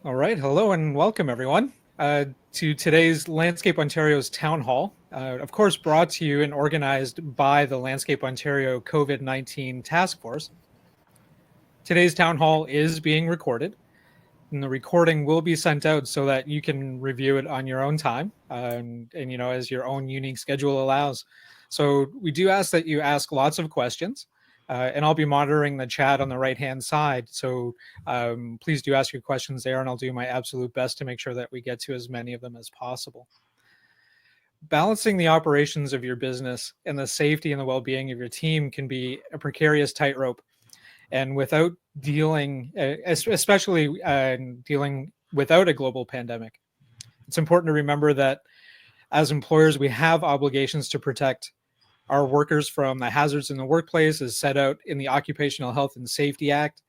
All right, hello and welcome everyone to today's Landscape Ontario's Town Hall. Of course, brought to you and organized by the Landscape Ontario COVID-19 Task Force. Today's Town Hall is being recorded, and the recording will be sent out so that you can review it on your own time and as your own unique schedule allows. So we do ask that you ask lots of questions. And I'll be monitoring the chat on the right-hand side. So please do ask your questions there, and I'll do my absolute best to make sure that we get to as many of them as possible. Balancing the operations of your business and the safety and the well-being of your team can be a precarious tightrope. And without dealing, especially dealing without a global pandemic, it's important to remember that as employers, we have obligations to protect our workers from the hazards in the workplace as set out in the Occupational Health and Safety Act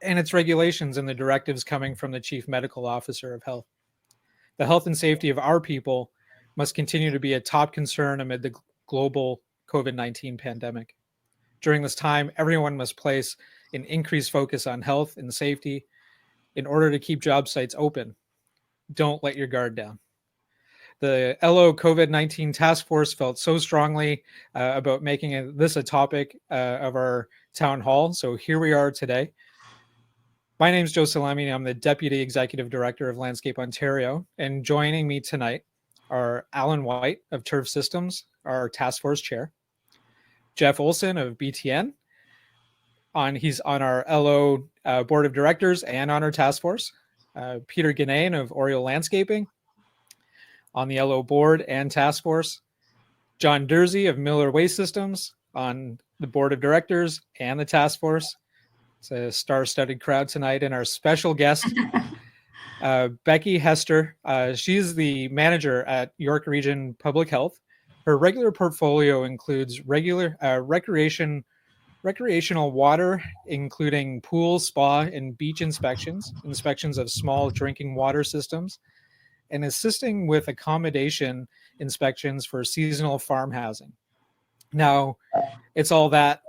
and its regulations and the directives coming from the Chief Medical Officer of Health. The health and safety of our people must continue to be a top concern amid the global COVID-19 pandemic. During this time, everyone must place an increased focus on health and safety in order to keep job sites open. Don't let your guard down. The LO COVID-19 Task Force felt so strongly about making this a topic of our town hall. So here we are today. My name is Joe Salami. I'm the Deputy Executive Director of Landscape Ontario. And joining me tonight are Alan White of Turf Systems, our Task Force Chair, Jeff Olson of BTN. He's on our LO Board of Directors and on our Task Force. Peter Ganane of Oriole Landscaping, on the LO board and task force, John Dursey of Miller Waste Systems on the board of directors and the task force. It's a star-studded crowd tonight. And our special guest, Becky Hester. She's the manager at York Region Public Health. Her regular portfolio includes recreational water, including pool, spa, and beach inspections of small drinking water systems, and assisting with accommodation inspections for seasonal farm housing. Now, it's all that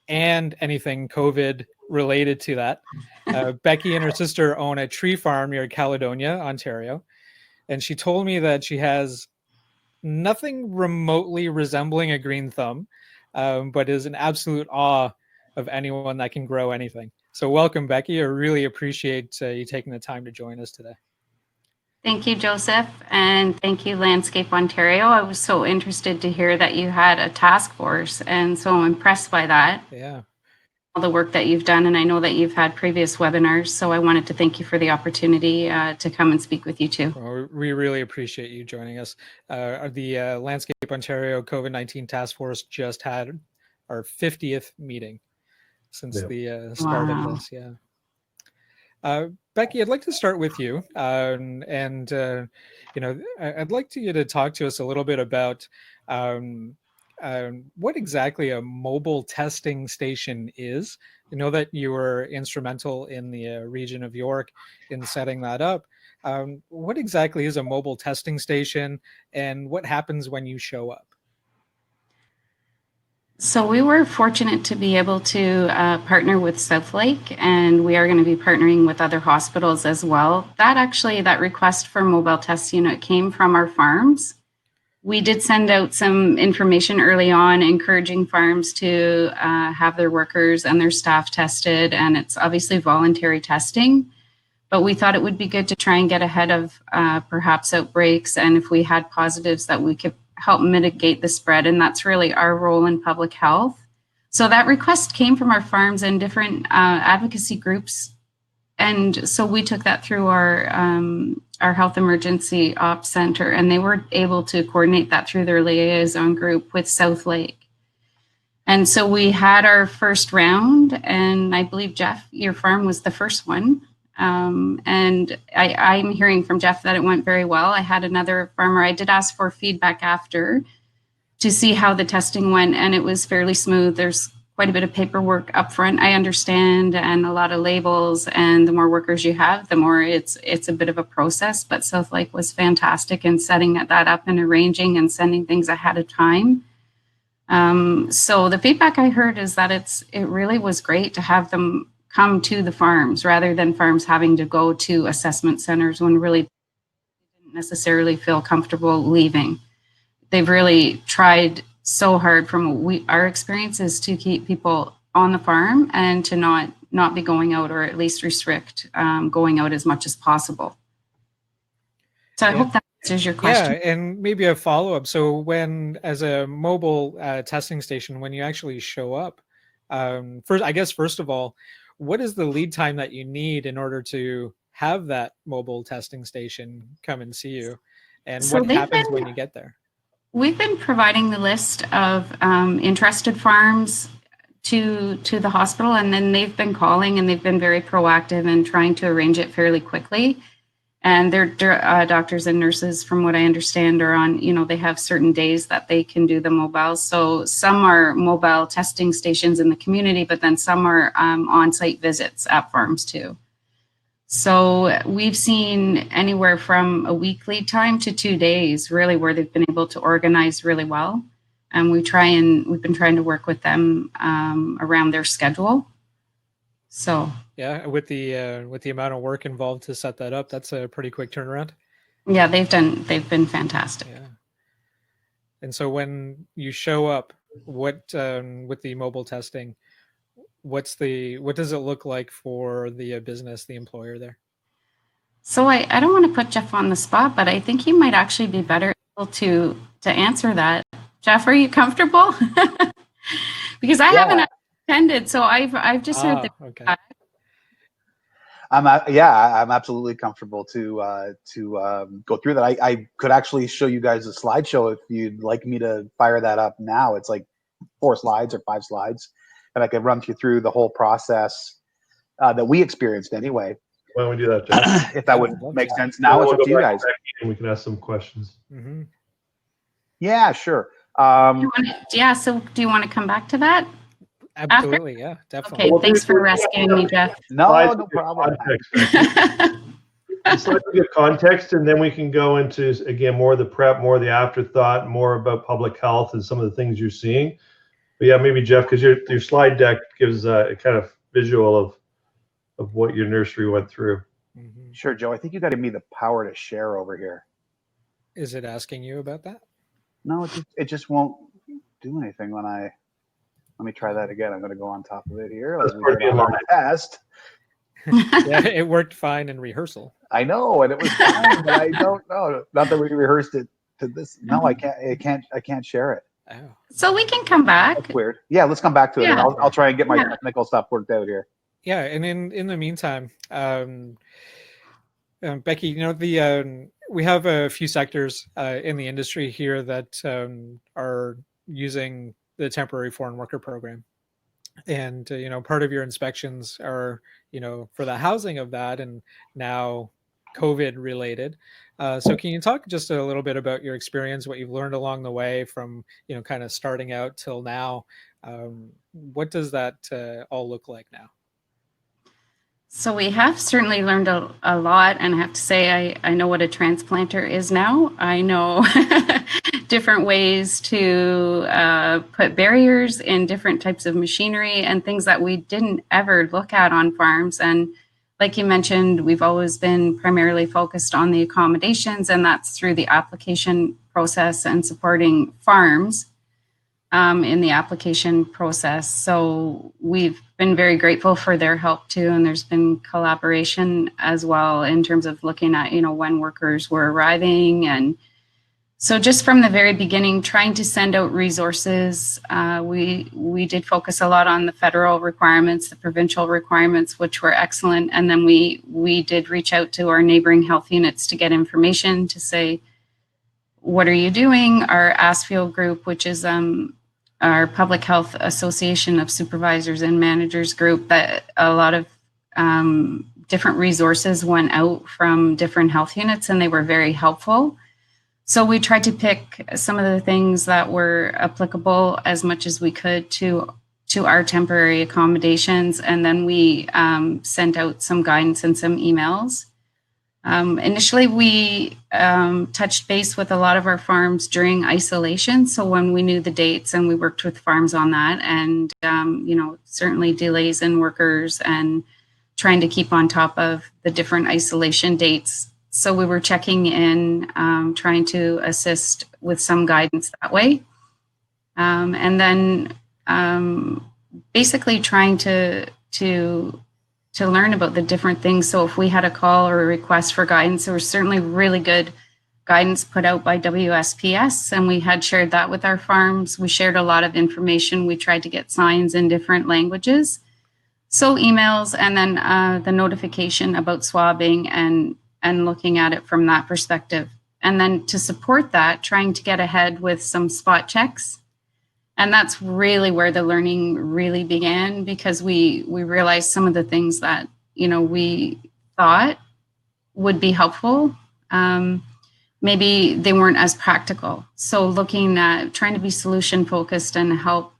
and anything COVID related to that. Becky and her sister own a tree farm near Caledonia, Ontario, and she told me that she has nothing remotely resembling a green thumb, but is in absolute awe of anyone that can grow anything. So welcome, Becky. I really appreciate you taking the time to join us today. Thank you, Joseph, and thank you, Landscape Ontario. I was so interested to hear that you had a task force, and so I'm impressed by that. Yeah. All the work that you've done, and I know that you've had previous webinars, so I wanted to thank you for the opportunity to come and speak with you too. Well, we really appreciate you joining us. The Landscape Ontario COVID-19 Task Force just had our 50th meeting since the start of this. Yeah. Becky, I'd like to start with you, I'd like you to talk to us a little bit about what exactly a mobile testing station is. I know that you were instrumental in the region of York in setting that up. What exactly is a mobile testing station, and what happens when you show up? So we were fortunate to be able to partner with Southlake, and we are going to be partnering with other hospitals as well. That request for mobile test unit came from our farms. We did send out some information early on encouraging farms to have their workers and their staff tested, and it's obviously voluntary testing. But we thought it would be good to try and get ahead of perhaps outbreaks, and if we had positives that we could help mitigate the spread, and that's really our role in public health. So that request came from our farms and different advocacy groups, and so we took that through our health emergency ops center, and they were able to coordinate that through their liaison group with Southlake. And so we had our first round, and I believe, Jeff, your farm was the first one. And I'm hearing from Jeff that it went very well. I had another farmer, I did ask for feedback after to see how the testing went, and it was fairly smooth. There's quite a bit of paperwork up front, I understand, and a lot of labels, and the more workers you have, the more it's a bit of a process, but Southlake was fantastic in setting that up and arranging and sending things ahead of time. So the feedback I heard is that it really was great to have them come to the farms rather than farms having to go to assessment centers when really they didn't necessarily feel comfortable leaving. They've really tried so hard from our experiences to keep people on the farm and to not be going out, or at least restrict going out as much as possible. So I hope that answers your question. Yeah, and maybe a follow-up. So when, as a mobile testing station, when you actually show up, first of all, what is the lead time that you need in order to have that mobile testing station come and see you? And So what happens when you get there? We've been providing the list of interested farms to the hospital, and then they've been calling and they've been very proactive and trying to arrange it fairly quickly. And their doctors and nurses, from what I understand, are on, they have certain days that they can do the mobiles. So some are mobile testing stations in the community, but then some are on-site visits at farms too. So we've seen anywhere from a week lead time to 2 days, really, where they've been able to organize really well. And we've been trying to work with them around their schedule. So yeah, with the amount of work involved to set that up, that's a pretty quick turnaround. Yeah, they've been fantastic. Yeah. And so when you show up, what with the mobile testing, what does it look like for the business, the employer there? So I don't want to put Jeff on the spot, but I think he might actually be better able to answer that. Jeff, are you comfortable? Because I haven't attended, so I've just heard the okay. I'm absolutely comfortable to go through that. I could actually show you guys a slideshow if you'd like me to fire that up now. It's like 4 slides or 5 slides, and I could run you through the whole process that we experienced anyway. Why don't we do that, Jeff? If that would make sense. Now it's up to you guys. And we can ask some questions. Mm-hmm. Yeah, sure. So do you want to come back to that? Absolutely, after? Yeah, definitely. Okay, thanks for rescuing me, Jeff. No problem. It's like we get context, and then we can go into, again, more of the prep, more of the afterthought, more about public health and some of the things you're seeing. But yeah, maybe Jeff, because your slide deck gives a kind of visual of what your nursery went through. Mm-hmm. Sure, Joe. I think you got to give me the power to share over here. Is it asking you about that? No, it just won't do anything when I. Let me try that again. I'm going to go on top of it here. That's part of the alarm test. Yeah, it worked fine in rehearsal. I know, and it was fine, but I don't know. Not that we rehearsed it to this. No, I can't share it. Oh. So we can come back. That's weird. Yeah, let's come back to it. And I'll try and get my technical stuff worked out here. Yeah, and in the meantime, Becky, we have a few sectors in the industry here that are using the temporary foreign worker program, and part of your inspections are for the housing of that, and now COVID related. So can you talk just a little bit about your experience, what you've learned along the way from kind of starting out till now? What does that all look like now? So we have certainly learned a lot, and I have to say I know what a transplanter is now. I know different ways to put barriers in different types of machinery and things that we didn't ever look at on farms. And like you mentioned, we've always been primarily focused on the accommodations, and that's through the application process and supporting farms in the application process. So we've been very grateful for their help too, and there's been collaboration as well in terms of looking at when workers were arriving. And so just from the very beginning, trying to send out resources, we did focus a lot on the federal requirements, the provincial requirements, which were excellent. And then we did reach out to our neighboring health units to get information to say, what are you doing? Our ASFIO group, which is our Public Health Association of Supervisors and Managers group, that a lot of different resources went out from different health units, and they were very helpful. So we tried to pick some of the things that were applicable as much as we could to our temporary accommodations, and then we sent out some guidance and some emails Initially, we touched base with a lot of our farms during isolation. So when we knew the dates, and we worked with farms on that, and certainly delays in workers and trying to keep on top of the different isolation dates. So we were checking in, trying to assist with some guidance that way. And then basically trying to learn about the different things. So if we had a call or a request for guidance, there was certainly really good guidance put out by WSPS, and we had shared that with our farms. We shared a lot of information. We tried to get signs in different languages. So emails, and then the notification about swabbing and looking at it from that perspective. And then to support that, trying to get ahead with some spot checks. And that's really where the learning really began, because we realized some of the things that, we thought would be helpful, maybe they weren't as practical. So looking at trying to be solution focused and help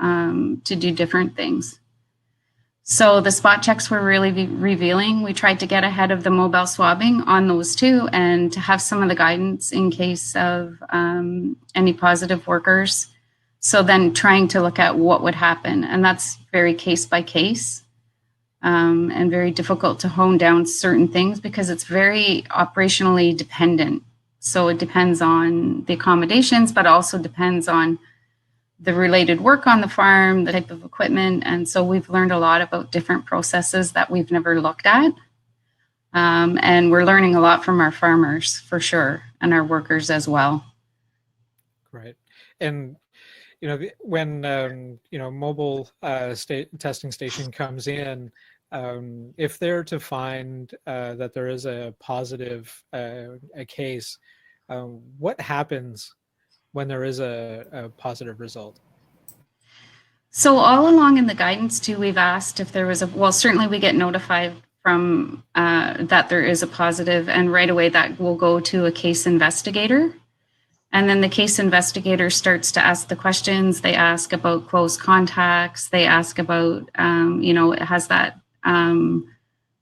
to do different things. So the spot checks were really revealing. We tried to get ahead of the mobile swabbing on those too, and to have some of the guidance in case of any positive workers. So then trying to look at what would happen. And that's very case by case, and very difficult to hone down certain things because it's very operationally dependent. So it depends on the accommodations, but also depends on the related work on the farm, the type of equipment. And so we've learned a lot about different processes that we've never looked at. And we're learning a lot from our farmers for sure, and our workers as well. Great. And when mobile testing station comes in, if they're to find that there is a positive a case, what happens when there is a positive result? So all along in the guidance too, we've asked if there was certainly we get notified from that there is a positive, and right away that will go to a case investigator. And then the case investigator starts to ask the questions. They ask about close contacts. They ask about, has that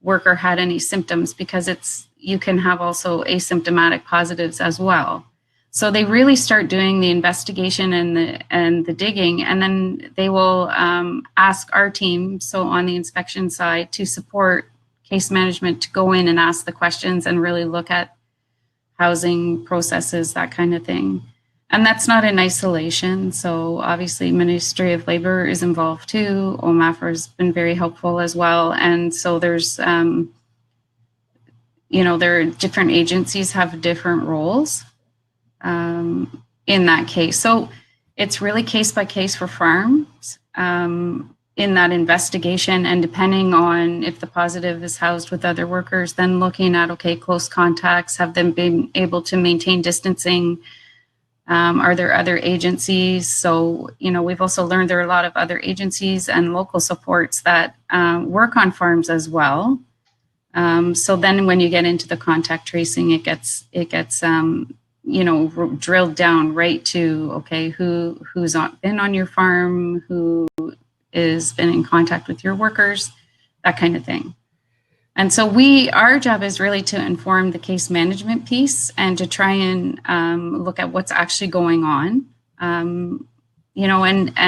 worker had any symptoms? Because you can have also asymptomatic positives as well. So they really start doing the investigation and the digging, and then they will ask our team, so on the inspection side, to support case management to go in and ask the questions and really look at housing processes, that kind of thing. And that's not in isolation. So obviously Ministry of Labor is involved too. OMAFR has been very helpful as well. And so there's, there are different agencies have different roles in that case. So it's really case by case for farms in that investigation, and depending on if the positive is housed with other workers, then looking at, okay, close contacts, have them been able to maintain distancing? Are there other agencies? So, we've also learned there are a lot of other agencies and local supports that work on farms as well. So then when you get into the contact tracing, it gets drilled down right to, okay, who's been on your farm, who is been in contact with your workers, that kind of thing. And so our job is really to inform the case management piece and to try and look at what's actually going on, and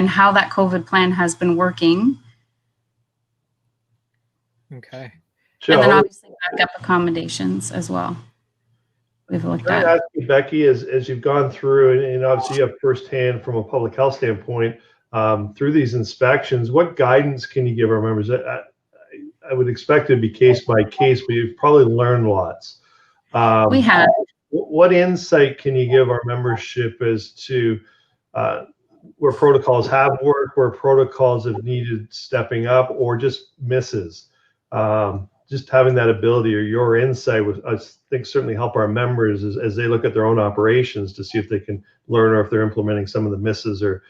how that COVID plan has been working. Okay. And then obviously backup accommodations as well. We've looked at. Can I ask you, Becky, as you've gone through, and obviously you have firsthand from a public health standpoint, through these inspections, what guidance can you give our members? I would expect it to be case by case, but you've probably learned lots. We have. What insight can you give our membership as to where protocols have worked, where protocols have needed stepping up, or just misses? Just having that ability or your insight would, I think, certainly help our members as they look at their own operations to see if they can learn, or if they're implementing some of the misses or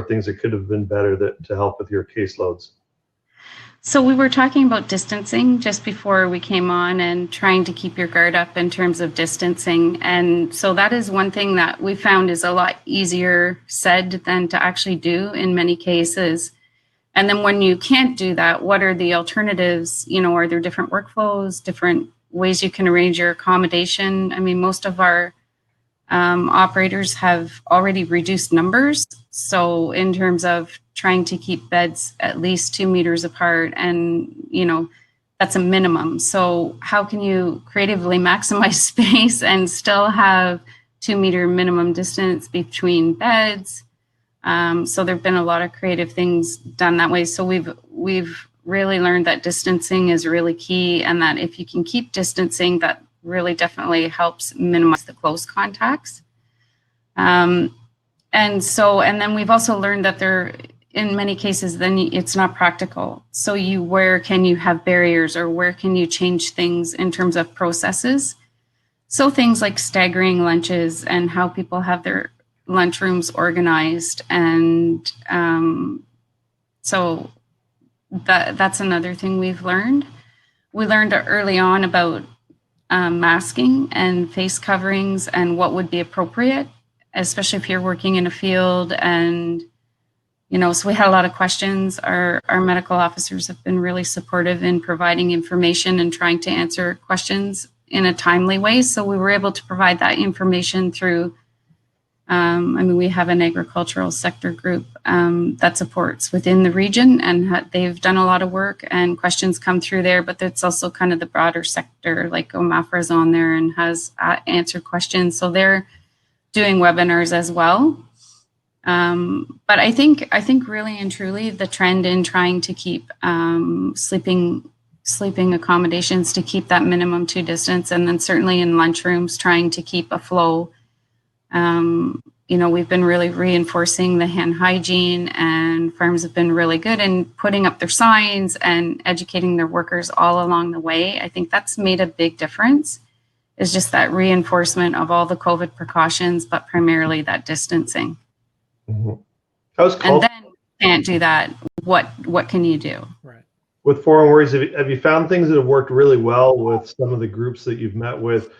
things that could have been better to help with your caseloads. So we were talking about distancing just before we came on, and trying to keep your guard up in terms of distancing. And so that is one thing that we found is a lot easier said than to actually do in many cases. And then when you can't do that, what are the alternatives? Are there different workflows, different ways you can arrange your accommodation. I mean, most of our operators have already reduced numbers. So in terms of trying to keep beds at least 2 meters apart, and, you know, that's a minimum. So how can you creatively maximize space and still have 2 meter minimum distance between beds? So there've been a lot of creative things done that way. So we've really learned that distancing is really key, and that if you can keep distancing, that really definitely helps minimize the close contacts. And then we've also learned that in many cases, then it's not practical. So where can you have barriers, or where can you change things in terms of processes? So things like staggering lunches and how people have their lunchrooms organized. And so that's another thing we've learned. We learned early on about masking and face coverings and what would be appropriate, especially if you're working in a field. And, you know, so we had a lot of questions. Our medical officers have been really supportive in providing information and trying to answer questions in a timely way. So we were able to provide that information through, I mean, we have an agricultural sector group that supports within the region, and they've done a lot of work, and questions come through there, but it's also kind of the broader sector, like OMAFRA's on there and has answered questions. So they're doing webinars as well. But I think really and truly the trend in trying to keep sleeping accommodations to keep that minimum 2 distance, and then certainly in lunchrooms trying to keep a flow. You know, we've been really reinforcing the hand hygiene, and farms have been really good in putting up their signs and educating their workers all along the way. I think that's made a big difference. It's just that reinforcement of all the COVID precautions, but primarily that distancing. Mm-hmm. And then can't do that. What can you do? Right. With Foreign Warriors, have you found things that have worked really well with some of the groups that you've met with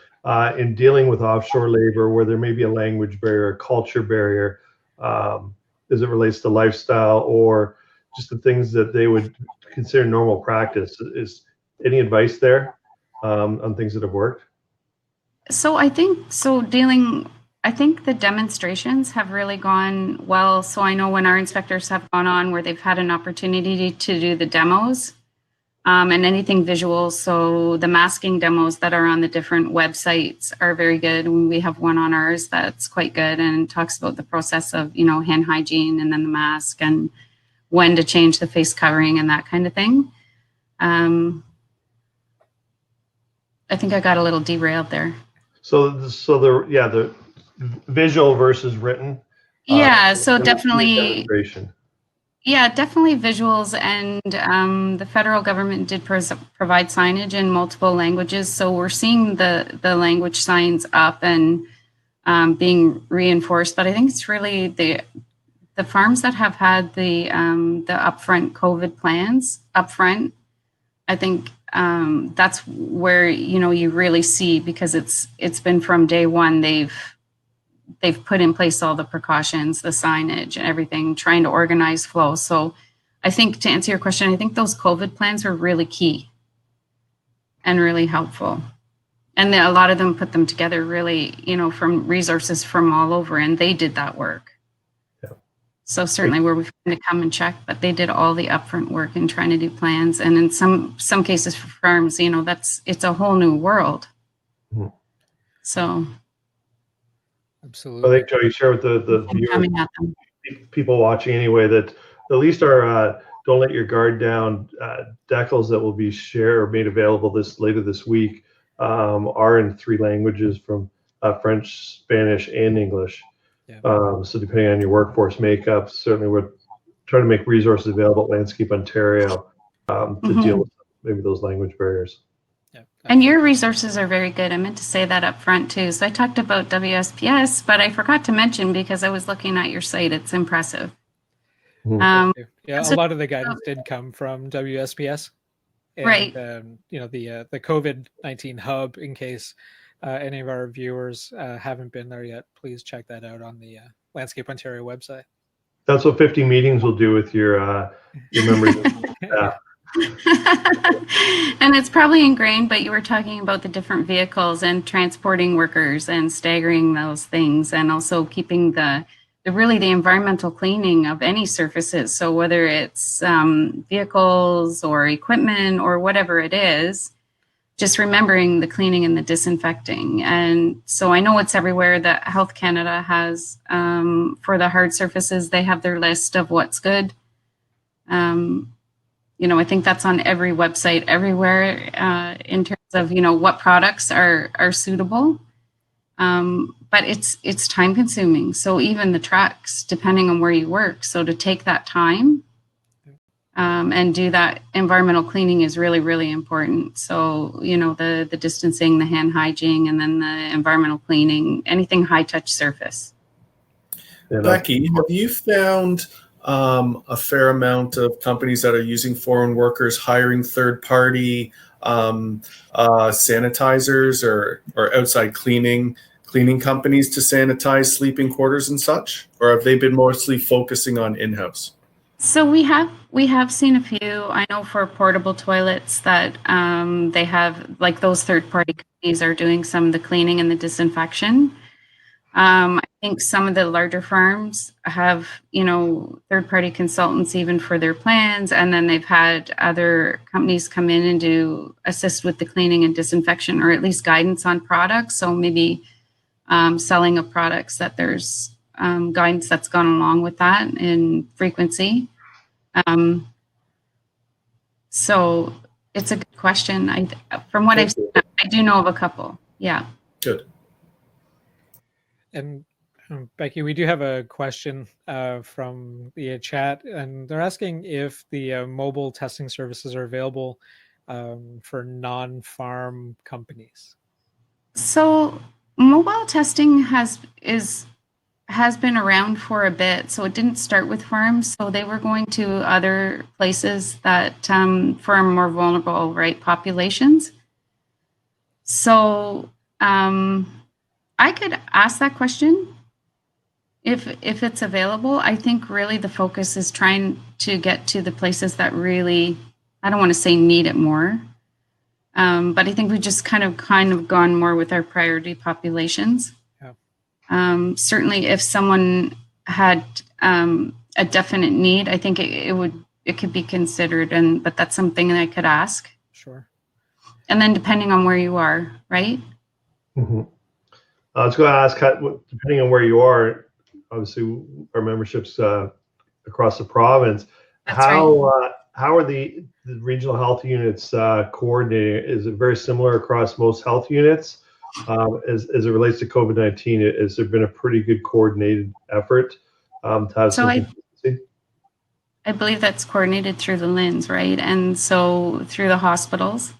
in dealing with offshore labor, where there may be a language barrier, a culture barrier, as it relates to lifestyle, or just the things that they would consider normal practice? Is any advice there on things that have worked? So I think the demonstrations have really gone well. So I know when our inspectors have gone on where they've had an opportunity to do the demos, and anything visual. So the masking demos that are on the different websites are very good. We have one on ours that's quite good and talks about the process of, you know, hand hygiene and then the mask and when to change the face covering and that kind of thing. I think I got a little derailed there. So the visual versus written. Yeah, so definitely. Demonstration. Yeah, definitely visuals, and the federal government did provide signage in multiple languages. So we're seeing the language signs up and being reinforced. But I think it's really the farms that have had the upfront COVID plans upfront. I think that's where, you know, you really see, because it's been from day one. They've put in place all the precautions, the signage and everything, trying to organize flow. So I think, to answer your question, I think those COVID plans are really key and really helpful. And a lot of them put them together really, you know, from resources from all over, and they did that work. Yeah. So certainly where we've had to come and check, but they did all the upfront work in trying to do plans. And in some cases for farms, you know, it's a whole new world. Mm-hmm. So. Absolutely. I think, Joe, you share with the viewers, people watching anyway, that at least our Don't Let Your Guard Down decals that will be shared or made available later this week are in 3 languages, from French, Spanish, and English. Yeah. So depending on your workforce makeup, certainly we're trying to make resources available at Landscape Ontario to deal with maybe those language barriers. And your resources are very good. I meant to say that up front too. So I talked about WSPS, but I forgot to mention, because I was looking at your site, it's impressive. Yeah, a lot of the guidance did come from WSPS. And, right. You know, the COVID-19 hub, in case any of our viewers haven't been there yet, please check that out on the Landscape Ontario website. That's what 50 meetings will do with your members. And it's probably ingrained, but you were talking about the different vehicles and transporting workers and staggering those things, and also keeping the really the environmental cleaning of any surfaces. So whether it's vehicles or equipment or whatever it is, just remembering the cleaning and the disinfecting. And so I know it's everywhere that Health Canada has, for the hard surfaces, they have their list of what's good. You know, I think that's on every website everywhere, in terms of, you know, what products are suitable. But it's time consuming. So even the trucks, depending on where you work. So to take that time, and do that environmental cleaning is really, really important. So, you know, the distancing, the hand hygiene, and then the environmental cleaning, anything high touch surface. Becky, have you found a fair amount of companies that are using foreign workers hiring third-party sanitizers or outside cleaning companies to sanitize sleeping quarters and such? Or have they been mostly focusing on in-house? So we have seen a few. I know for portable toilets that they have, like, those third-party companies are doing some of the cleaning and the disinfection. I think some of the larger firms have, you know, third-party consultants even for their plans, and then they've had other companies come in and assist with the cleaning and disinfection, or at least guidance on products. So maybe selling of products that there's guidance that's gone along with that in frequency. So it's a good question. From what I've seen, I do know of a couple. Yeah. Good. And Becky, we do have a question from the chat, and they're asking if the mobile testing services are available for non-farm companies. So mobile testing has been around for a bit. So it didn't start with farms. So they were going to other places that for more vulnerable, right, populations. So I could ask that question if it's available. I think really the focus is trying to get to the places that really, I don't want to say need it more, but I think we just kind of gone more with our priority populations. Yeah. Certainly, if someone had a definite need, I think it could be considered, but that's something that I could ask. Sure. And then depending on where you are, right? Mm-hmm. I was going to ask, depending on where you are, obviously our memberships across the province, how are the regional health units coordinating? Is it very similar across most health units? As it relates to COVID-19, has there been a pretty good coordinated effort to have some consistency? I believe that's coordinated through the LHINs, right? And so through the hospitals,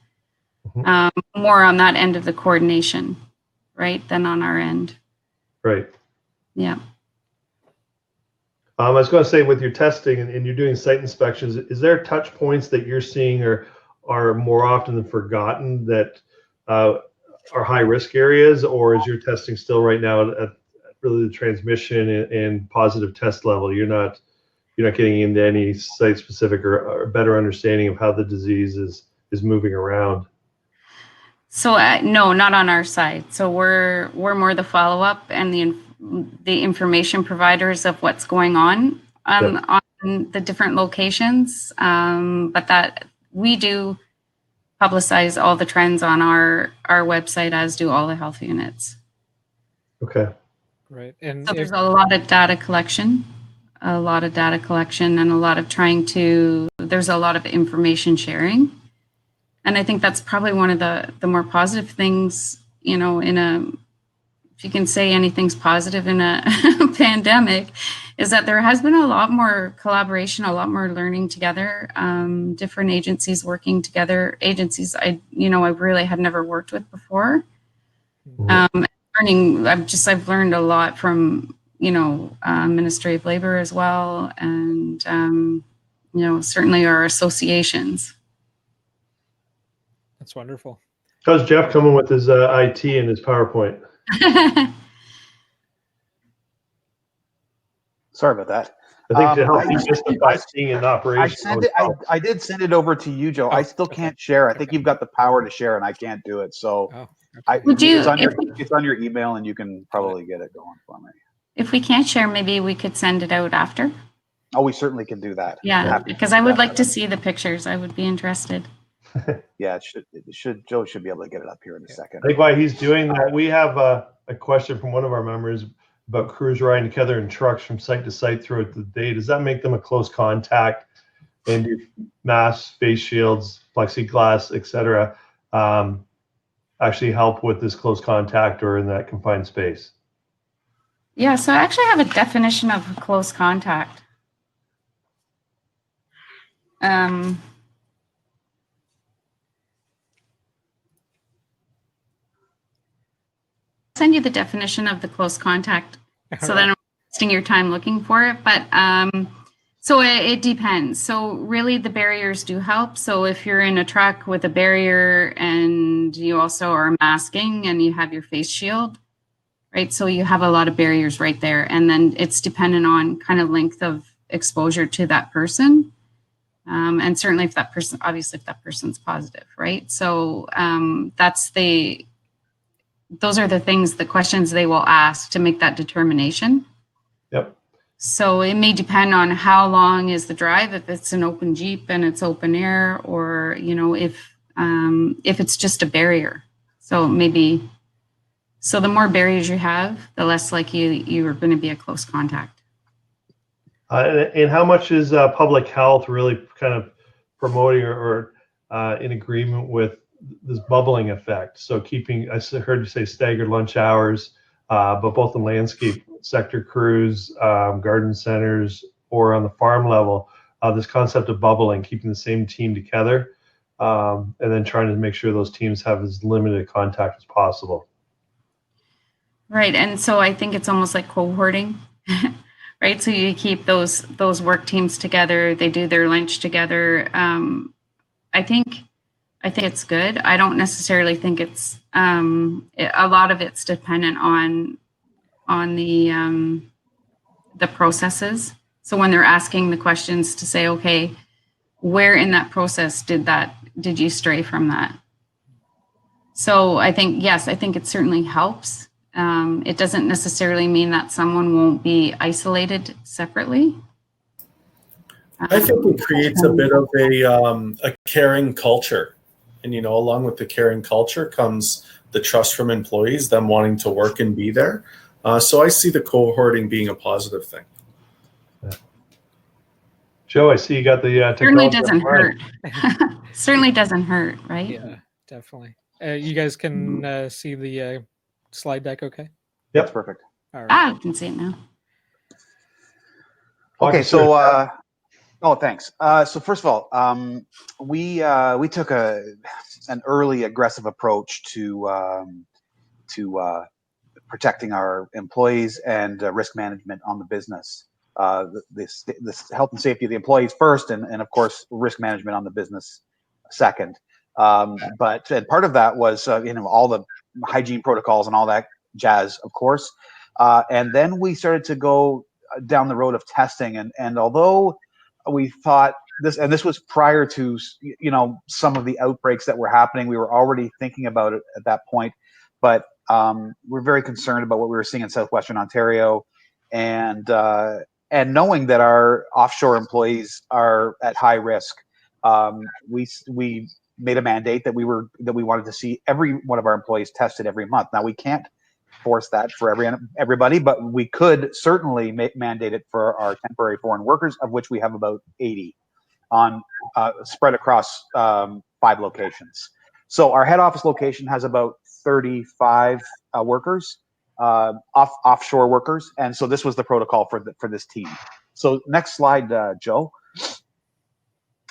more on that end of the coordination, right, than on our end. Right. Yeah. I was going to say, with your testing and you're doing site inspections, is there touch points that you're seeing are more often than forgotten that are high risk areas, or is your testing still right now at really the transmission and positive test level? You're not getting into any site specific or better understanding of how the disease is moving around? So no, not on our side. So we're more the follow up and the information providers of what's going on the different locations. But that we do publicize all the trends on our website, as do all the health units. Okay. Right. And so there's a lot of data collection, and a lot of there's a lot of information sharing. And I think that's probably one of the more positive things, you know, if you can say anything's positive in a pandemic, is that there has been a lot more collaboration, a lot more learning together, different agencies working together, agencies I really had never worked with before. I've learned a lot from, Ministry of Labor as well, and, certainly our associations. That's wonderful. How's Jeff coming with his IT and his PowerPoint? Sorry about that. I think to help demystify seeing it in operation. I did send it over to you, Joe. I still can't share. I think you've got the power to share, and I can't do it. So it's on your email, and you can probably get it going for me. If we can't share, maybe we could send it out after. Oh, we certainly can do that. Yeah, because I would like to see the pictures. I would be interested. Yeah, Joe should be able to get it up here in a second. I think while he's doing that, we have a question from one of our members about crews riding together in trucks from site to site throughout the day. Does that make them a close contact? And do masks, face shields, plexiglass, etc., actually help with this close contact or in that confined space? Yeah, so I actually have a definition of close contact. Send you the definition of the close contact so that I'm not wasting your time looking for it. But so it depends. So really the barriers do help. So if you're in a truck with a barrier and you also are masking and you have your face shield, right? So you have a lot of barriers right there. And then it's dependent on kind of length of exposure to that person. And certainly if that person, obviously if that person's positive, right? So those are the things, the questions they will ask to make that determination. Yep. So it may depend on how long is the drive, if it's an open Jeep and it's open air, or, you know, if it's just a barrier. So maybe, so the more barriers you have, the less likely you are going to be a close contact. And how much is public health really kind of promoting or in agreement with this bubbling effect? So keeping, I heard you say staggered lunch hours, but both in landscape sector crews, garden centers, or on the farm level, this concept of bubbling, keeping the same team together, and then trying to make sure those teams have as limited contact as possible. Right, and so I think it's almost like cohorting, right? So you keep those work teams together, they do their lunch together. I think it's good. I don't necessarily think it's a lot of it's dependent on the processes. So when they're asking the questions to say, okay, where in that process did you stray from that? So I think, yes, I think it certainly helps. It doesn't necessarily mean that someone won't be isolated separately. I think it creates a bit of a caring culture. And, you know, along with the caring culture comes the trust from employees, them wanting to work and be there. So I see the cohorting being a positive thing. Yeah. Joe, I see you got the certainly doesn't hurt. Certainly doesn't hurt, right? Yeah, definitely. You guys can see the slide deck okay? Yep. That's perfect. All right. I can see it now. Okay, so oh, thanks. So first of all, we took an early aggressive approach to protecting our employees and risk management on the business. This health and safety of the employees first, and of course risk management on the business second. But part of that was all the hygiene protocols and all that jazz, of course. And then we started to go down the road of testing, and although we thought this was prior to some of the outbreaks that were happening, we were already thinking about it at that point, but we're very concerned about what we were seeing in southwestern Ontario, and knowing that our offshore employees are at high risk, we made a mandate that we wanted to see every one of our employees tested every month. Now we can't force that for everybody, but we could certainly mandate it for our temporary foreign workers, of which we have about 80 on spread across 5 locations. So our head office location has about 35 workers, offshore workers, and so this was the protocol for this team. So next slide, Joe.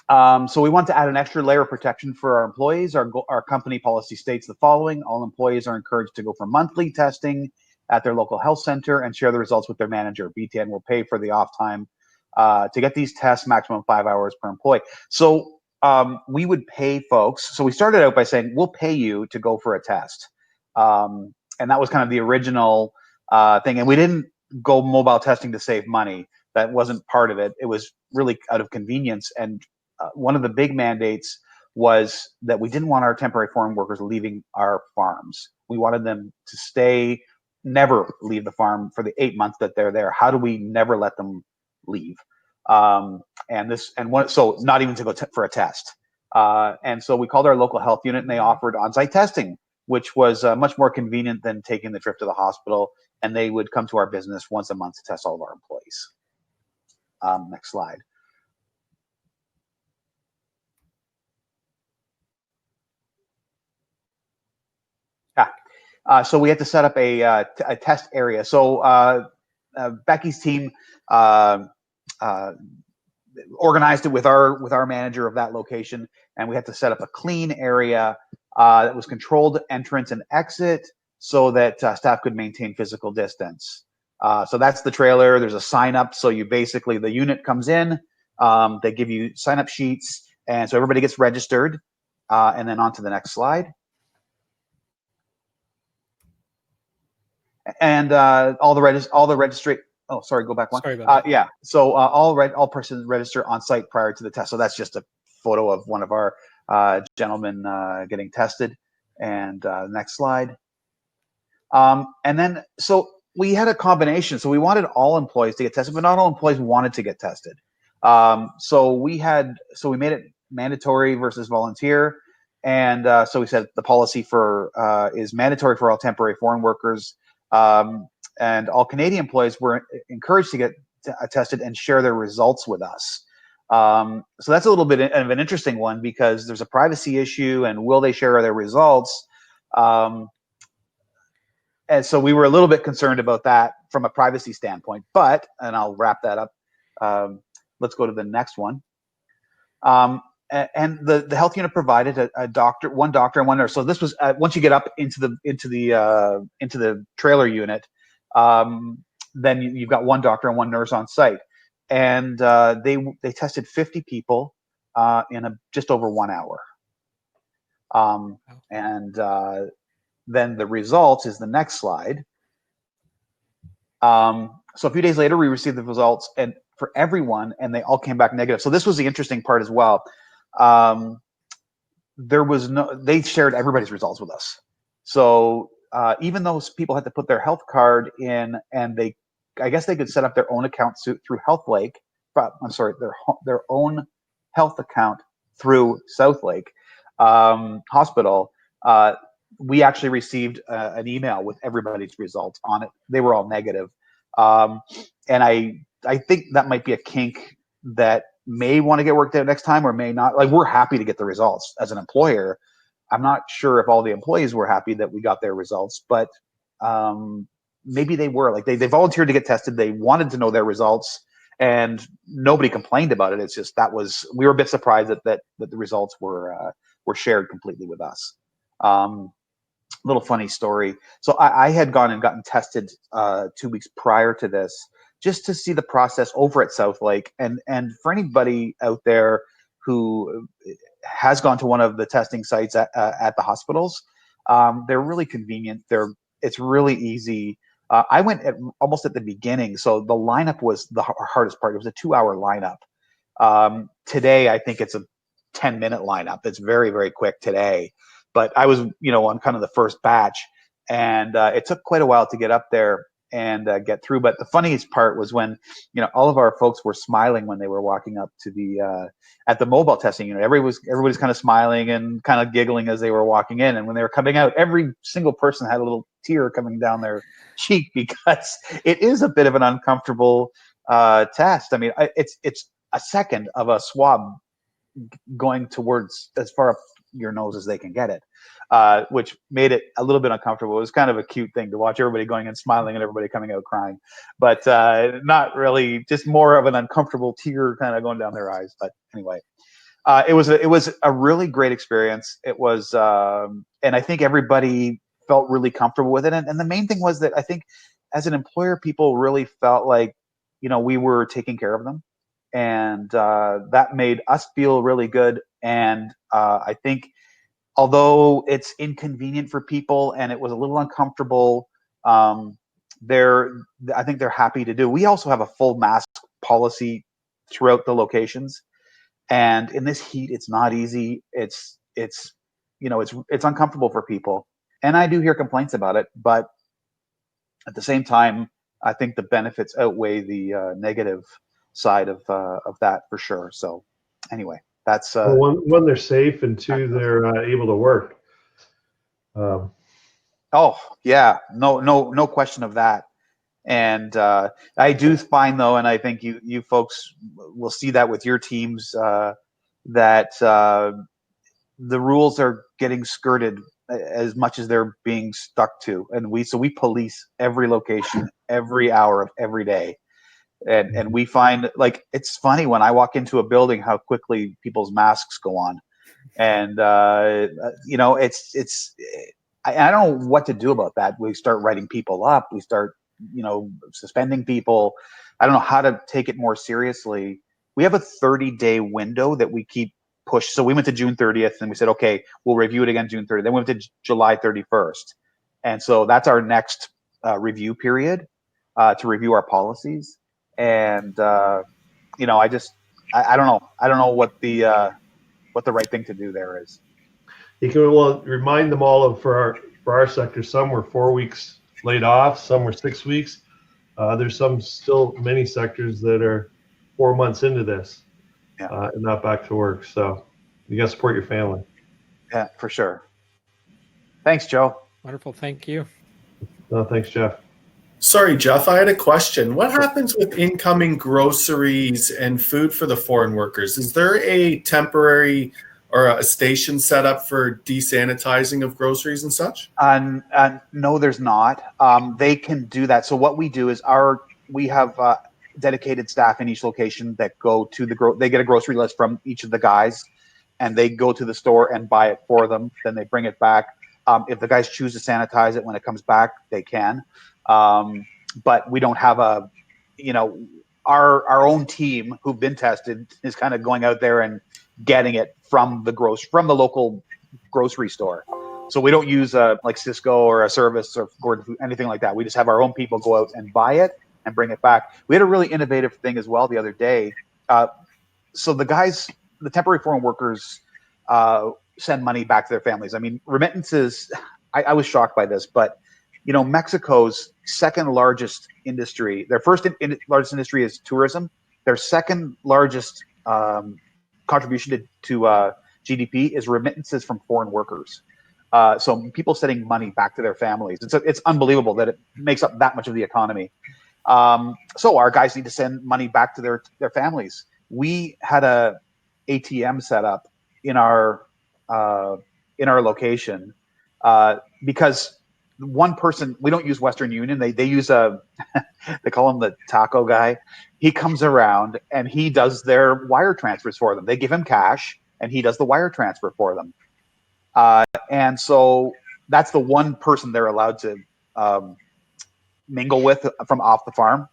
So we want to add an extra layer of protection for our employees. Our company policy states the following: all employees are encouraged to go for monthly testing at their local health center and share the results with their manager. BTN will pay for the off time to get these tests, maximum 5 hours per employee. So we would pay folks. So we started out by saying, we'll pay you to go for a test. And that was kind of the original thing. And we didn't go mobile testing to save money. That wasn't part of it. It was really out of convenience. And one of the big mandates was that we didn't want our temporary foreign workers leaving our farms. We wanted them to stay, never leave the farm for the 8 months that they're there. How do we never let them leave? So not even to go for a test. And so we called our local health unit, and they offered on-site testing, which was much more convenient than taking the trip to the hospital. And they would come to our business once a month to test all of our employees. Next slide. So we had to set up a test area. So Becky's team organized it with our manager of that location, and we had to set up a clean area that was controlled entrance and exit so that staff could maintain physical distance. So that's the trailer. There's a sign up. So you basically, the unit comes in, they give you sign up sheets, and so everybody gets registered. And then on to the next slide. And all the registry. Oh, sorry, go back one. Sorry about that. Yeah. So all persons register on site prior to the test. So that's just a photo of one of our gentlemen getting tested. And next slide. And then so we had a combination. So we wanted all employees to get tested, but not all employees wanted to get tested. So we made it mandatory versus volunteer. And so we said the policy is mandatory for all temporary foreign workers. And all Canadian employees were encouraged to get tested and share their results with us. So that's a little bit of an interesting one because there's a privacy issue, and will they share their results? And so we were a little bit concerned about that from a privacy standpoint, and I'll wrap that up. Let's go to the next one. And the health unit provided one doctor and one nurse. So this was once you get up into the trailer unit, then you've got one doctor and one nurse on site, and they tested 50 people in just over 1 hour. And then the results is the next slide. So a few days later, we received the results, and for everyone, and they all came back negative. So this was the interesting part as well. They shared everybody's results with us. So even those people had to put their health card in, and I guess they could set up their own account through HealthLake. Their own health account through Southlake Hospital. We actually received an email with everybody's results on it. They were all negative. And I think that might be a kink that may want to get worked out next time or may not. Like, we're happy to get the results as an employer. I'm not sure if all the employees were happy that we got their results, but maybe they were. Like, they volunteered to get tested. They wanted to know their results, and nobody complained about it. It's just we were a bit surprised that the results were shared completely with us. Little funny story. So I had gone and gotten tested 2 weeks prior to this, just to see the process over at Southlake. And for anybody out there who has gone to one of the testing sites at the hospitals, they're really convenient. It's really easy. I went almost at the beginning, so the lineup was the hardest part. It was a 2-hour lineup. Today, I think it's a 10-minute lineup. It's very, very quick today. But I was, on kind of the first batch, and it took quite a while to get up there and get through. But the funniest part was when, all of our folks were smiling when they were walking up to at the mobile testing unit. Everybody's kind of smiling and kind of giggling as they were walking in. And when they were coming out, every single person had a little tear coming down their cheek, because it is a bit of an uncomfortable test. I mean, it's a second of a swab going towards as far up your nose as they can get it, which made it a little bit uncomfortable. It was kind of a cute thing to watch everybody going and smiling and everybody coming out crying, but not really, just more of an uncomfortable tear kind of going down their eyes. But anyway, it was a really great experience. It was, and I think everybody felt really comfortable with it. And the main thing was that I think as an employer, people really felt like, we were taking care of them. And that made us feel really good. And I think, although it's inconvenient for people and it was a little uncomfortable, I think they're happy to do. We also have a full mask policy throughout the locations. And in this heat, it's not easy. It's uncomfortable for people. And I do hear complaints about it, but at the same time, I think the benefits outweigh the negative side of that for sure. So anyway, that's one, they're safe, and two, they're able to work. Oh yeah, no question of that. And I do find though, and I think you folks will see that with your teams, that the rules are getting skirted as much as they're being stuck to, and we police every location, every hour of every day, and we find, like, it's funny when I walk into a building how quickly people's masks go on, and I don't know what to do about that. We start writing people up. We start, suspending people. I don't know how to take it more seriously. We have a 30-day window that we keep pushed. So we went to June 30th and we said, okay, we'll review it again June 30th. Then we went to July 31st. And so that's our next review period to review our policies. And, I don't know. I don't know what the right thing to do there is. You can remind them all of for our sector. Some were 4 weeks laid off. Some were 6 weeks. There's still many sectors that are 4 months into this, and not back to work. So you got to support your family. Yeah, for sure. Thanks, Joe. Wonderful. Thank you. No, thanks, Jeff. Sorry, Jeff, I had a question. What happens with incoming groceries and food for the foreign workers? Is there a temporary or a station set up for desanitizing of groceries and such? No, there's not. They can do that. So what we do is we have dedicated staff in each location that go to they get a grocery list from each of the guys, and they go to the store and buy it for them. Then they bring it back. If the guys choose to sanitize it when it comes back, they can. But we don't have our own team who've been tested is kind of going out there and getting it from the local grocery store. So we don't use like Cisco or a Service or Gordon Food, anything like that. We just have our own people go out and buy it and bring it back. We had a really innovative thing as well the other day. So the temporary foreign workers send money back to their families. I mean, remittances, I was shocked by this, but Mexico's second largest industry, their first largest industry is tourism. Their second largest contribution to GDP is remittances from foreign workers. So people sending money back to their families. It's unbelievable that it makes up that much of the economy. So our guys need to send money back to their families. We had a ATM set up in our location because one person, we don't use Western Union. They use they call him the taco guy. He comes around and he does their wire transfers for them. They give him cash and he does the wire transfer for them. And so that's the one person they're allowed to mingle with from off the farm,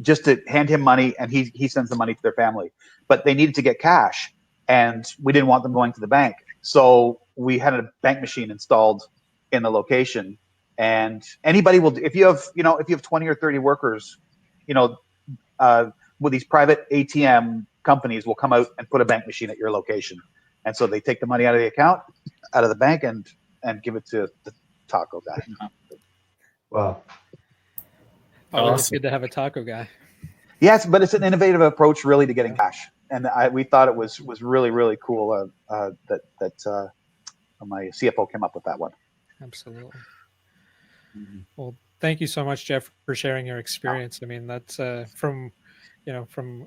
just to hand him money, and he sends the money to their family. But they needed to get cash, and we didn't want them going to the bank. So we had a bank machine installed in the location, and anybody will, if you have 20 or 30 workers, with these private ATM companies will come out and put a bank machine at your location. And so they take the money out of the account, out of the bank, and give it to the taco guy. Wow. Oh, it's good to have a taco guy. Yes, but it's an innovative approach really to getting cash. And we thought it was really, really cool that my CFO came up with that one. Absolutely. Mm-hmm. Well, thank you so much, Jeff, for sharing your experience. I mean, that's from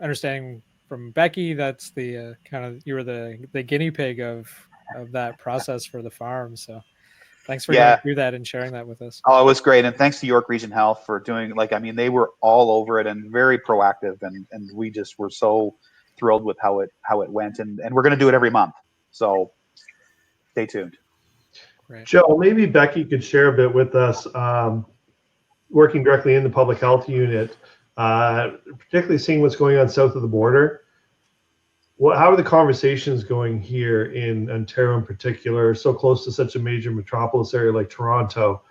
understanding from Becky, that's the you were the guinea pig of that process for the farm. So thanks for going through that and sharing that with us. Oh, it was great. And thanks to York Region Health for doing, they were all over it and very proactive. And we just were so thrilled with how it went. And we're going to do it every month. So stay tuned. Great. Joe, maybe Becky could share a bit with us, working directly in the public health unit, particularly seeing what's going on south of the border. How are the conversations going here in Ontario in particular, so close to such a major metropolis area like Toronto?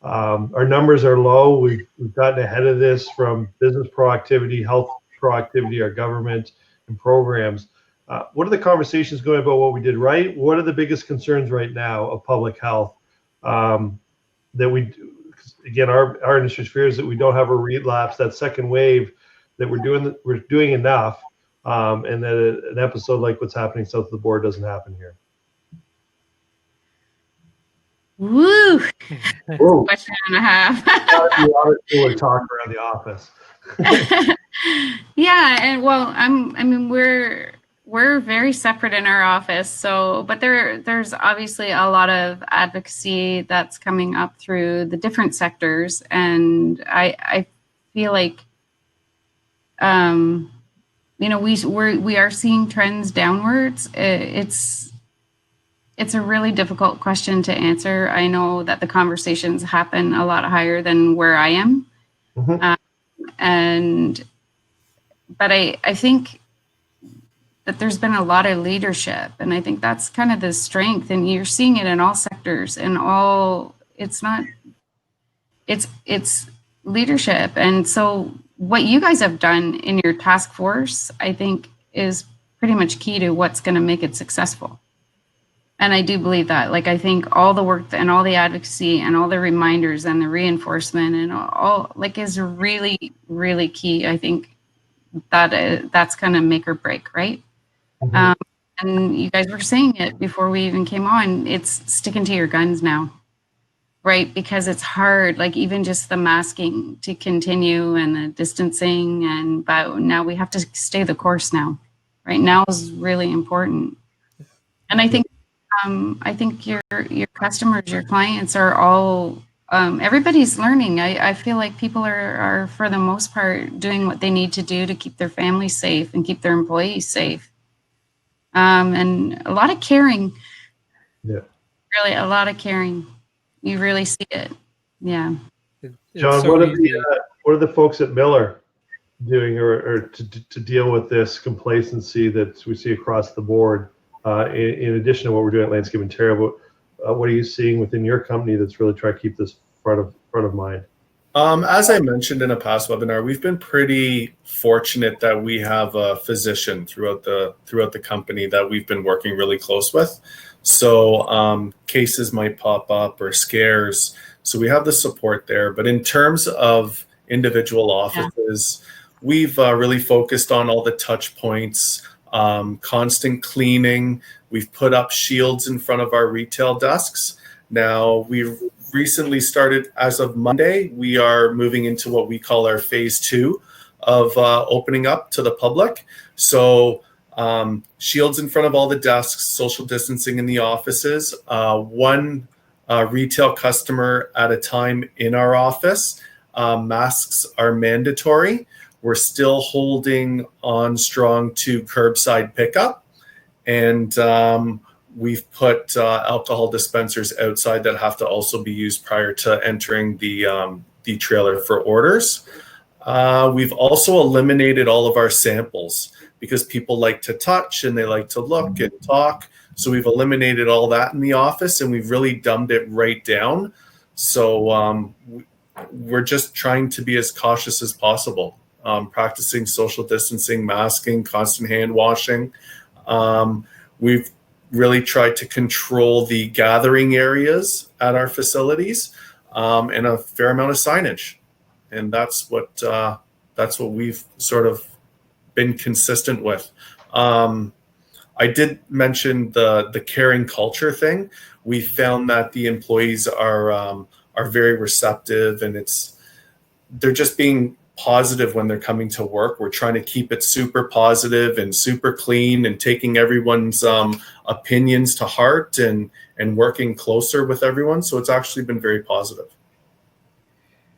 Our numbers are low. We've gotten ahead of this from business proactivity, health proactivity, our government and programs. What are the conversations going about what we did right? What are the biggest concerns right now of public health that we do? Again, our industry's fear is that we don't have a relapse, that second wave, that we're doing enough, and that an episode like what's happening south of the border doesn't happen here. Woo! Whoa. Question and a half. We'll talk around the office. Yeah, and well, we're very separate in our office. So, but there's obviously a lot of advocacy that's coming up through the different sectors, and I feel like, we are seeing trends downwards. It's a really difficult question to answer. I know that the conversations happen a lot higher than where I am. Mm-hmm. But I think that there's been a lot of leadership, and I think that's kind of the strength, and you're seeing it in all sectors and it's leadership. And so what you guys have done in your task force, I think, is pretty much key to what's going to make it successful. And I do believe that. Like, I think all the work and all the advocacy and all the reminders and the reinforcement and all is really, really key. I think that's kind of make or break, right? Mm-hmm. And you guys were saying it before we even came on. It's sticking to your guns now, right? Because it's hard, like even just the masking to continue and the distancing, but now we have to stay the course now. Right now is really important. And I think your customers, your clients are all, everybody's learning. I feel like people are, for the most part, doing what they need to do to keep their families safe and keep their employees safe. And a lot of caring. Yeah. Really, a lot of caring. You really see it. Yeah. John, so what are the folks at Miller doing or to deal with this complacency that we see across the board? In addition to what we're doing at Landscape Ontario, what are you seeing within your company that's really trying to keep this front of mind? As I mentioned in a past webinar, we've been pretty fortunate that we have a physician throughout the company that we've been working really close with. So cases might pop up or scares. So we have the support there. But in terms of individual offices, we've really focused on all the touch points. Constant cleaning. We've put up shields in front of our retail desks. Now, we've recently started, as of Monday, we are moving into what we call our phase 2 of opening up to the public. So shields in front of all the desks, social distancing in the offices, one retail customer at a time in our office. Masks are mandatory. We're still holding on strong to curbside pickup, and we've put alcohol dispensers outside that have to also be used prior to entering the trailer for orders. We've also eliminated all of our samples because people like to touch and they like to look and talk. So we've eliminated all that in the office, and we've really dumbed it right down. So we're just trying to be as cautious as possible. Practicing social distancing, masking, constant hand washing. We've really tried to control the gathering areas at our facilities, and a fair amount of signage. And that's what we've sort of been consistent with. I did mention the caring culture thing. We found that the employees are very receptive, and they're just being positive when they're coming to work. We're trying to keep it super positive and super clean, and taking everyone's opinions to heart and working closer with everyone. So it's actually been very positive.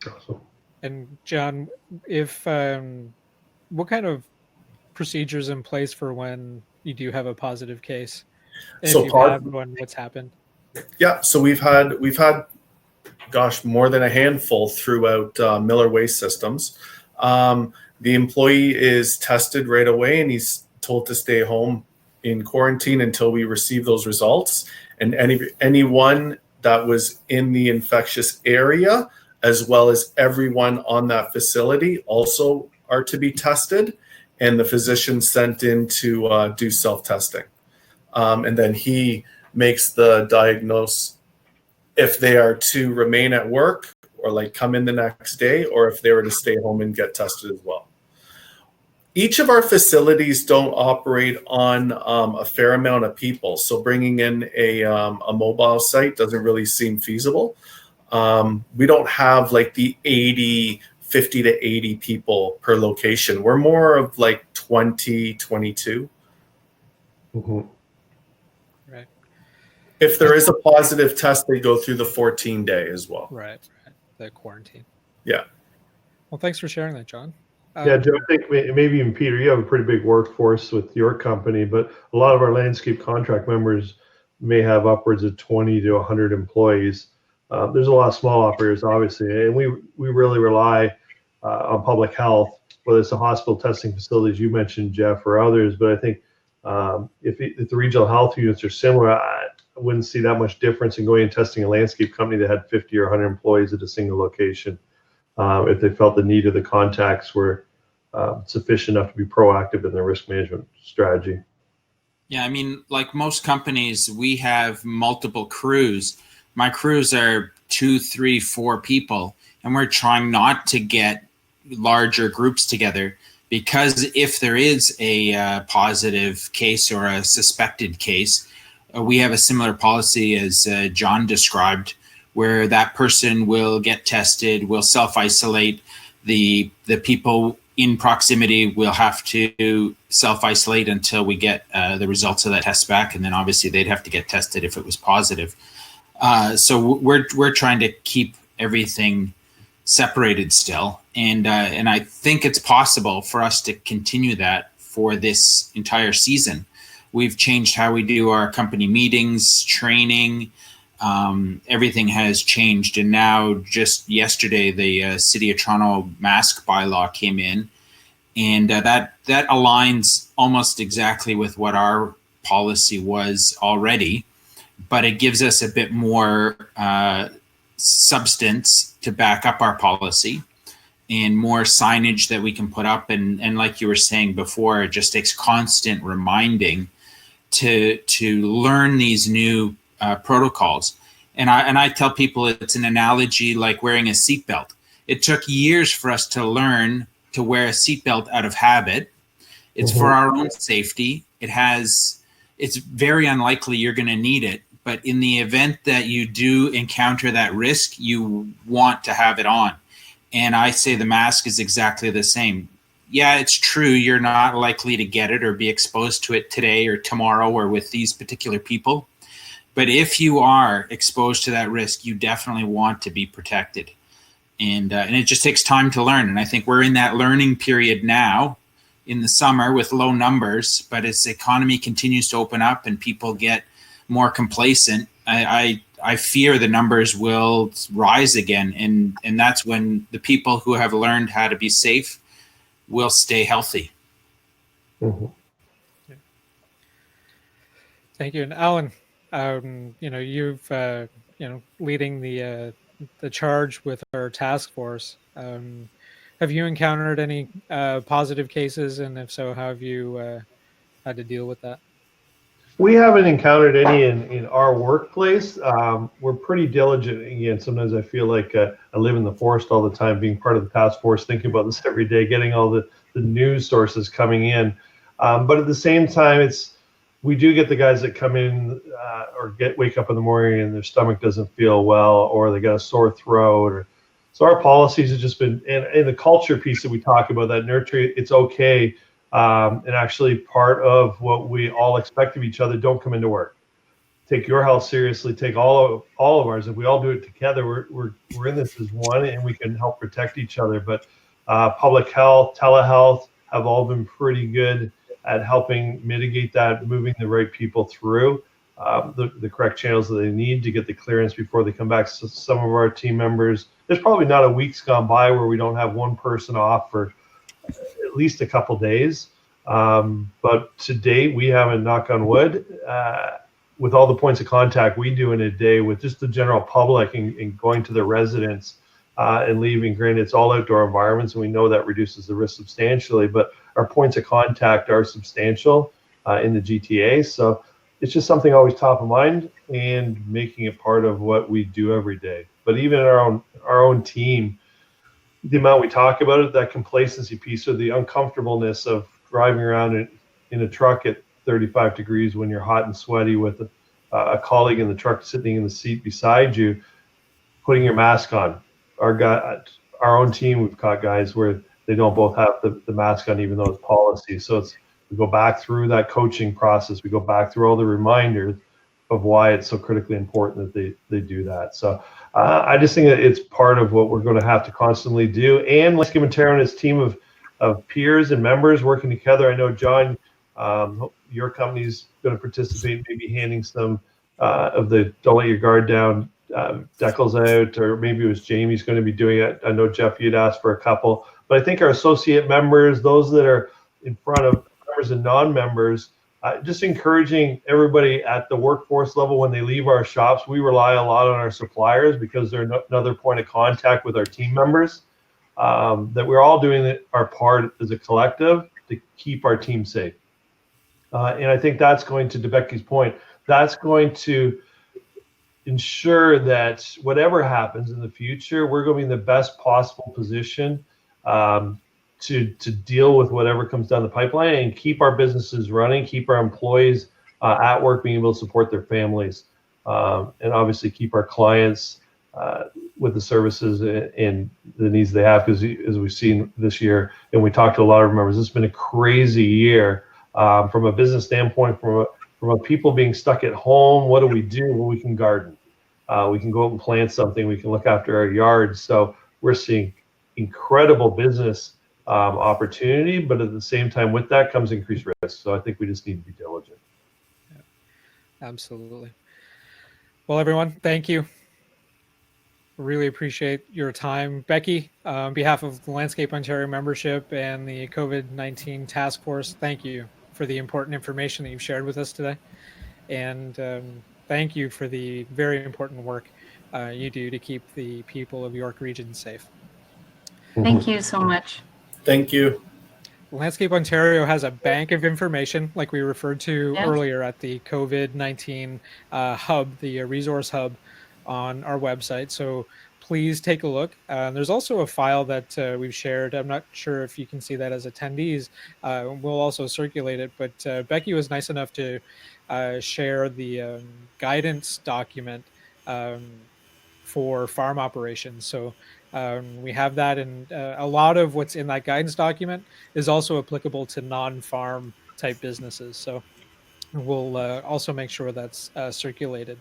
Awesome. And John, if what kind of procedures in place for when you do have a positive case? And So if you have one, what's happened? Yeah, so we've had more than a handful throughout Miller Waste Systems. The employee is tested right away, and he's told to stay home in quarantine until we receive those results. And anyone that was in the infectious area, as well as everyone on that facility, also are to be tested. and the physician sent in to do self-testing. And then he makes the diagnose if they are to remain at work or like come in the next day, or if they were to stay home and get tested as well. Each of our facilities don't operate on a fair amount of people. So bringing in a mobile site doesn't really seem feasible. We don't have like the 50 to 80 people per location. We're more of like 20, 22. Mm-hmm. Right. If there is a positive test, they go through the 14-day as well. Right. The quarantine. Yeah. Well, thanks for sharing that, John. Yeah, Joe, I think maybe even Peter, you have a pretty big workforce with your company, but a lot of our landscape contract members may have upwards of 20 to 100 employees. There's a lot of small operators, obviously, and we really rely on public health, whether it's the hospital testing facilities you mentioned, Jeff, or others. But I think if the regional health units are similar, I wouldn't see that much difference in going and testing a landscape company that had 50 or 100 employees at a single location. If they felt the need of the contacts were sufficient enough to be proactive in their risk management strategy. Yeah, I mean, like most companies, we have multiple crews. My crews are 2, 3, 4 people, and we're trying not to get larger groups together, because if there is a positive case or a suspected case, we have a similar policy as John described, where that person will get tested, will self-isolate. The people in proximity will have to self-isolate until we get the results of that test back, and then obviously they'd have to get tested if it was positive. So we're trying to keep everything separated still, and I think it's possible for us to continue that for this entire season. We've changed how we do our company meetings, training. Everything has changed, and now just yesterday the City of Toronto mask bylaw came in, and that aligns almost exactly with what our policy was already, but it gives us a bit more substance to back up our policy and more signage that we can put up, and like you were saying before, it just takes constant reminding to learn these new protocols. And I tell people it's an analogy like wearing a seatbelt. It took years for us to learn to wear a seatbelt out of habit. It's for our own safety. It's very unlikely you're going to need it, but in the event that you do encounter that risk, you want to have it on. And I say the mask is exactly the same. Yeah, it's true, you're not likely to get it or be exposed to it today or tomorrow or with these particular people. But if you are exposed to that risk, you definitely want to be protected. And it just takes time to learn. And I think we're in that learning period now in the summer with low numbers. But as the economy continues to open up and people get more complacent, I fear the numbers will rise again. And that's when the people who have learned how to be safe will stay healthy. Mm-hmm. Thank you. And Alan, you've leading the charge with our task force. Have you encountered any positive cases, and if so, how have you had to deal with that? We haven't encountered any in our workplace. We're pretty diligent. Again, sometimes I feel like I live in the forest all the time, being part of the task force, thinking about this every day, getting all the news sources coming in. But at the same time, we do get the guys that come in or wake up in the morning and their stomach doesn't feel well, or they got a sore throat. So our policies have just been, and the culture piece that we talk about, that nurture, it's okay. And actually part of what we all expect of each other, don't come into work. Take your health seriously, take all of ours. If we all do it together, we're in this as one, and we can help protect each other. But public health, telehealth have all been pretty good at helping mitigate that, moving the right people through the correct channels that they need to get the clearance before they come back. So some of our team members, there's probably not a week's gone by where we don't have one person off for at least a couple days. But to date, we haven't, knock on wood, with all the points of contact we do in a day with just the general public and going to the residents, and leaving. Granted, it's all outdoor environments, and we know that reduces the risk substantially, but our points of contact are substantial in the GTA. So it's just something always top of mind and making it part of what we do every day. But even our own team, the amount we talk about it, that complacency piece, or the uncomfortableness of driving around in a truck at 35 degrees when you're hot and sweaty with a colleague in the truck sitting in the seat beside you, putting your mask on. Our own team, we've caught guys where they don't both have the mask on, even though it's policy. So we go back through that coaching process. We go back through all the reminders of why it's so critically important that they do that. So I just think that it's part of what we're going to have to constantly do. And Landscape Ontario and his team of peers and members working together. I know, John, your company's going to participate, maybe handing some of the Don't Let Your Guard Down decals out, or maybe it was Jamie's going to be doing it. I know, Jeff, you'd asked for a couple. But I think our associate members, those that are in front of members and non-members, just encouraging everybody at the workforce level when they leave our shops. We rely a lot on our suppliers because they're another point of contact with our team members, that we're all doing our part as a collective to keep our team safe. And I think that's going to Becky's point, that's going to ensure that whatever happens in the future, we're going to be in the best possible position to deal with whatever comes down the pipeline and keep our businesses running, keep our employees at work, being able to support their families, and obviously keep our clients with the services and the needs they have. Because as we've seen this year, and we talked to a lot of members, it's been a crazy year from a business standpoint, from a people being stuck at home. What do? Well, we can garden. We can go out and plant something. We can look after our yards. So we're seeing incredible business opportunity, but at the same time, with that comes increased risk. So I think we just need to be diligent. Yeah, absolutely. Well, everyone, thank you. Really appreciate your time. Becky, on behalf of the Landscape Ontario membership and the COVID-19 task force, thank you for the important information that you've shared with us today. And thank you for the very important work you do to keep the people of York Region safe. Thank you so much. Thank you. Landscape Ontario has a bank of information, like we referred to Yes. earlier at the COVID-19 hub, the resource hub on our website. So please take a look. There's also a file that we've shared. I'm not sure if you can see that as attendees. We'll also circulate it, but Becky was nice enough to share the guidance document for farm operations. So we have that, and a lot of what's in that guidance document is also applicable to non-farm type businesses. So we'll also make sure that's circulated.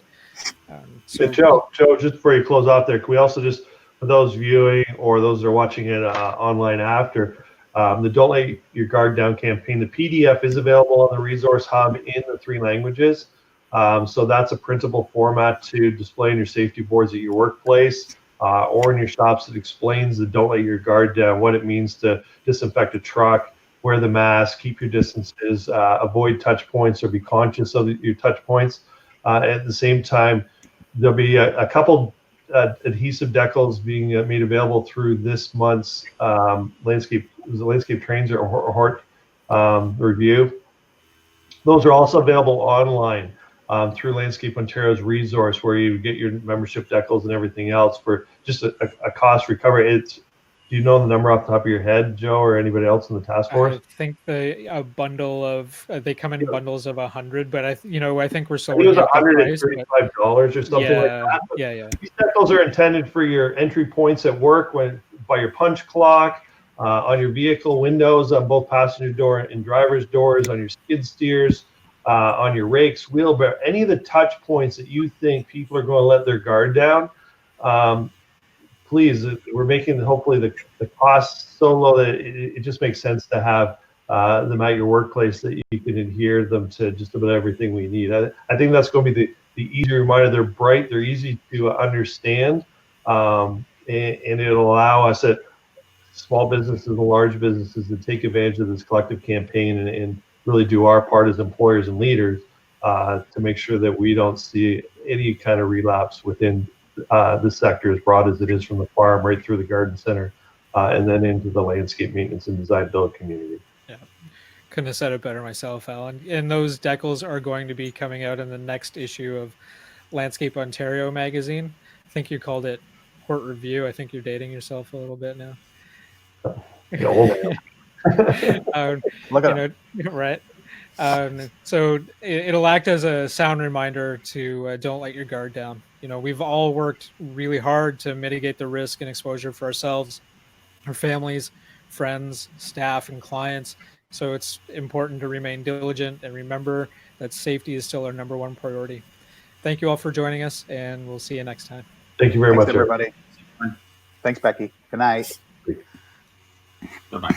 So Joe, just before you close off there, can we also just, for those viewing or those that are watching it online after, the Don't Let Your Guard Down campaign, the PDF is available on the resource hub in the 3 languages. So that's a printable format to display on your safety boards at your workplace or in your shops. That explains the Don't Let Your Guard Down, what it means to disinfect a truck, wear the mask, keep your distances, avoid touch points, or be conscious of your touch points. At the same time, there'll be a couple adhesive decals being made available through this month's landscape trains or HORT review. Those are also available online through Landscape Ontario's resource, where you get your membership decals and everything else for just a cost recovery. Do you know the number off the top of your head, Joe, or anybody else in the task force? I think a bundle of they come in bundles of 100, but I think we're still. I think it was $135 or something like that. But yeah. These decals are intended for your entry points at work, by your punch clock, on your vehicle windows, on both passenger door and driver's doors, on your skid steers, on your rakes, wheelbarrow, any of the touch points that you think people are going to let their guard down. Please, we're making hopefully the cost so low that it just makes sense to have them at your workplace, that you can adhere them to just about everything we need. I think that's going to be the easy reminder. They're bright, they're easy to understand, and it'll allow us at small businesses and large businesses to take advantage of this collective campaign and really do our part as employers and leaders to make sure that we don't see any kind of relapse within this sector, as broad as it is from the farm right through the garden center, and then into the landscape maintenance and design build community. Yeah, couldn't have said it better myself, Alan. And those decals are going to be coming out in the next issue of Landscape Ontario magazine. I think you called it Port Review. I think you're dating yourself a little bit now. Look at right. So it'll act as a sound reminder to don't let your guard down. We've all worked really hard to mitigate the risk and exposure for ourselves, our families, friends, staff, and clients. So it's important to remain diligent and remember that safety is still our #1 priority. Thank you all for joining us, and we'll see you next time. Thank you very much, everybody. Thanks, Becky. Good night. Bye-bye.